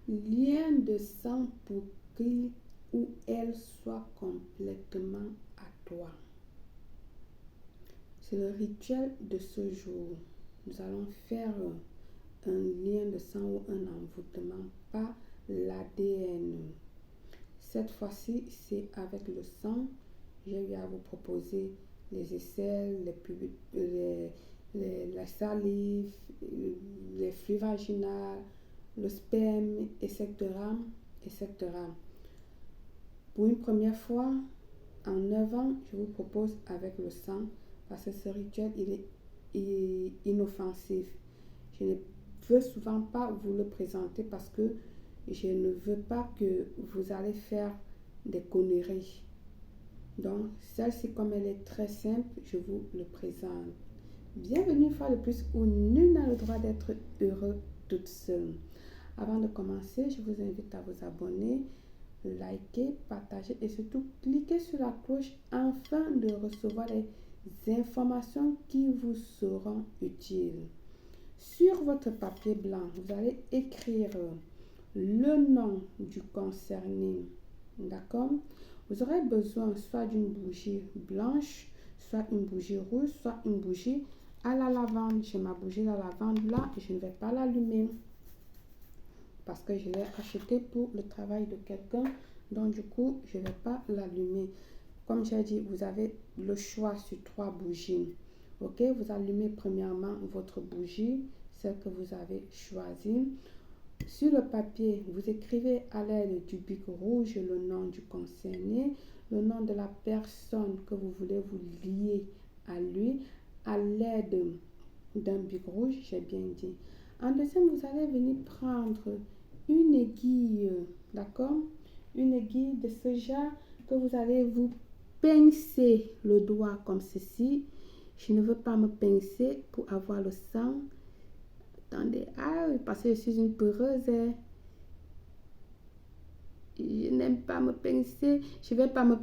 lien de sang pour qu'il ou elle soit complètement à toi. C'est le rituel de ce jour. Nous allons faire un lien de sang ou un envoûtement par l'ADN. Cette fois-ci, c'est avec le sang. J'ai eu à vous proposer les aisselles, la salive, les flux vaginales, le sperme, etc., etc. Pour une première fois, en 9 ans, je vous propose avec le sang parce que ce rituel, il est inoffensif. Je ne veux souvent pas vous le présenter parce que je ne veux pas que vous allez faire des conneries. Donc, celle-ci, comme elle est très simple, je vous le présente. Bienvenue une fois de plus où nul n'a le droit d'être heureux toute seule. Avant de commencer, je vous invite à vous abonner, liker, partager et surtout cliquer sur la cloche afin de recevoir les informations qui vous seront utiles. Sur votre papier blanc, vous allez écrire le nom du concerné. D'accord? Vous aurez besoin soit d'une bougie blanche, soit une bougie rouge, soit une bougie à la lavande. J'ai ma bougie à la lavande là et je ne vais pas l'allumer parce que je l'ai achetée pour le travail de quelqu'un. Donc du coup, je ne vais pas l'allumer. Comme j'ai dit, vous avez le choix sur 3 bougies. Ok, vous allumez premièrement votre bougie, celle que vous avez choisie. Sur le papier, vous écrivez à l'aide du bic rouge le nom du concerné, le nom de la personne que vous voulez vous lier à lui, à l'aide d'un bic rouge, j'ai bien dit. En deuxième, vous allez venir prendre une aiguille, d'accord? Une aiguille de ce genre que vous allez vous pincer le doigt comme ceci. Je ne veux pas me pincer pour avoir le sang. Attendez, parce que je suis une peureuse. Je n'aime pas me pincer. Je ne vais pas me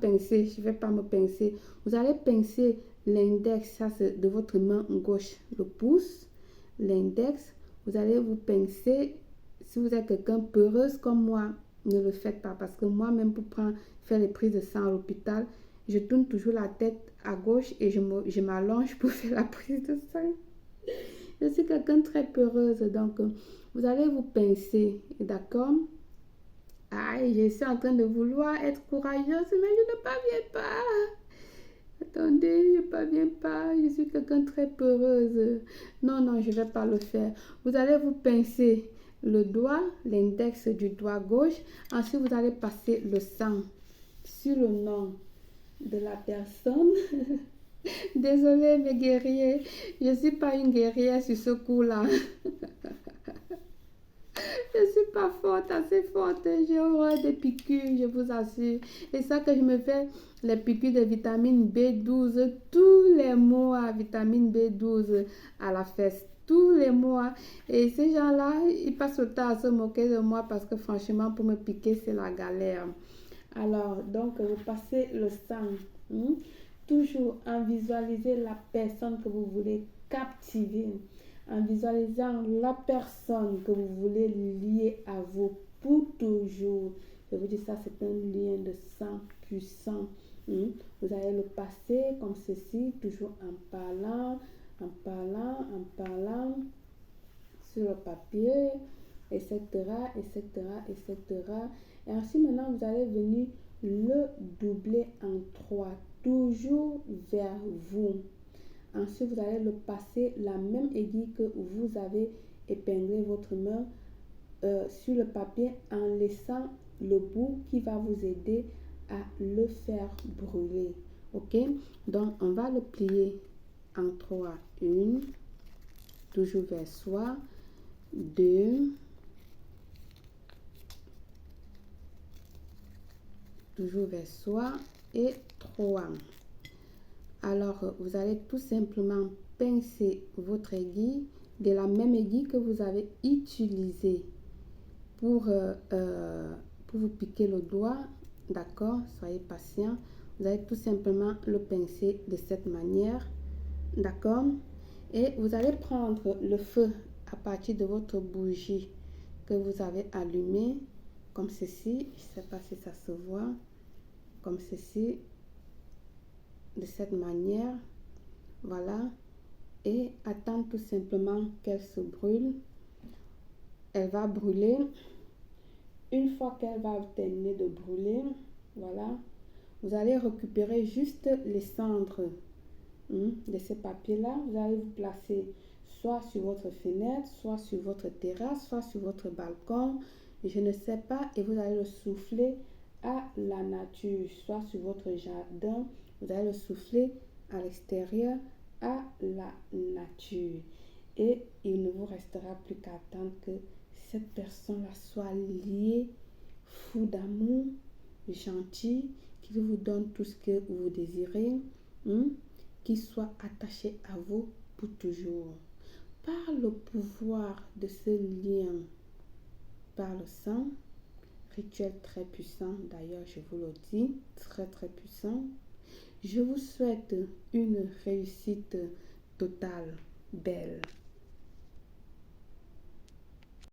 pincer. Vous allez pincer l'index, ça c'est de votre main gauche, le pouce, l'index. Vous allez vous pincer. Si vous êtes quelqu'un peureuse comme moi, ne le faites pas parce que moi-même pour faire les prises de sang à l'hôpital, je tourne toujours la tête à gauche et je m'allonge pour faire la prise de sang. Je suis quelqu'un de très peureuse, donc vous allez vous pincer, d'accord? Je suis en train de vouloir être courageuse, mais je ne parviens pas. Attendez, je ne parviens pas. Je suis quelqu'un de très peureuse. Non, je ne vais pas le faire. Vous allez vous pincer le doigt, l'index du doigt gauche. Ensuite, vous allez passer le sang sur le nom de la personne. Désolée, mes guerriers. Je ne suis pas une guerrière sur ce coup-là. Je ne suis pas forte, assez forte. J'ai horreur des piqûres, je vous assure. Et ça que je me fais les piqûres de vitamine B12 tous les mois. Vitamine B12 à la fesse. Tous les mois. Et ces gens-là, ils passent le temps à se moquer de moi parce que franchement, pour me piquer, c'est la galère. Alors, donc, vous passez le sang. Toujours en visualisant la personne que vous voulez captiver. En visualisant la personne que vous voulez lier à vous pour toujours. Je vous dis ça, c'est un lien de sang puissant. Vous allez le passer comme ceci, toujours en parlant sur le papier, etc., etc., etc. Et ensuite, maintenant, vous allez venir le doubler en 3, toujours vers vous. Ensuite, vous allez le passer la même aiguille que vous avez épinglé votre main sur le papier en laissant le bout qui va vous aider à le faire brûler. Ok? Donc, on va le plier en 3. 1, toujours vers soi. 2, toujours vers soi. Et 3. Alors, vous allez tout simplement pincer votre aiguille de la même aiguille que vous avez utilisée pour vous piquer le doigt. D'accord? Soyez patient. Vous allez tout simplement le pincer de cette manière. D'accord? Et vous allez prendre le feu à partir de votre bougie que vous avez allumé comme ceci. Je ne sais pas si ça se voit. Comme ceci. De cette manière. Voilà. Et attendre tout simplement qu'elle se brûle. Elle va brûler. Une fois qu'elle va terminer de brûler, voilà, vous allez récupérer juste les cendres de ces papiers-là. Vous allez vous placer soit sur votre fenêtre, soit sur votre terrasse, soit sur votre balcon, je ne sais pas, et vous allez le souffler à la nature, soit sur votre jardin, vous allez le souffler à l'extérieur à la nature. Et il ne vous restera plus qu'à attendre que cette personne-là soit liée, fou d'amour, gentil, qu'il vous donne tout ce que vous désirez, qu'il soit attaché à vous pour toujours. Par le pouvoir de ce lien, par le sang, rituel très puissant, d'ailleurs je vous le dis, très très puissant, je vous souhaite une réussite totale, belle.